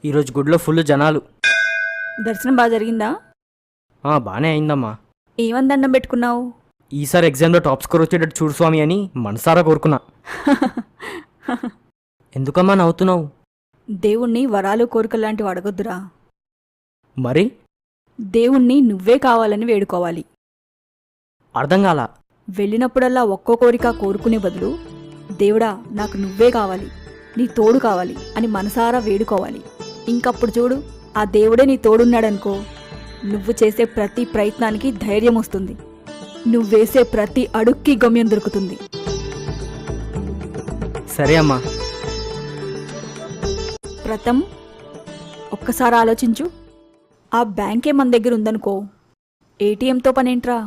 ఈరోజు గుడిలో ఫుల్ జనాలు. దర్శనం బాగా జరిగిందా? బాగానే అయిందమ్మా. ఏమని దండం పెట్టుకున్నావు? ఈసారి ఎగ్జామ్లో టాప్ స్కోర్ వచ్చేటట్టు చూడు స్వామి అని మనసారా కోరుకున్నా. ఎందుకమ్మా నవ్వుతున్నావు? దేవుణ్ణి వరాలు కోరికలాంటివి అడగొద్దురా. మరి దేవుణ్ణి నువ్వే కావాలని వేడుకోవాలి. అర్థం కాలా? వెళ్ళినప్పుడల్లా ఒక్కో కోరిక కోరుకునే బదులు దేవుడా నాకు నువ్వే కావాలి, నీ తోడు కావాలి అని మనసారా వేడుకోవాలి. ఇంకప్పుడు చూడు, ఆ దేవుడే నీ తోడున్నాడనుకో, నువ్వు చేసే ప్రతి ప్రయత్నానికి ధైర్యం వస్తుంది, నువ్వేసే ప్రతి అడుక్కి గమ్యం దొరుకుతుంది. సరే అమ్మా. ప్రథం ఒక్కసారి ఆలోచించు. ఆ బ్యాంకే మన దగ్గర ఉందనుకో, ఏటీఎంతో పనేంట్రా?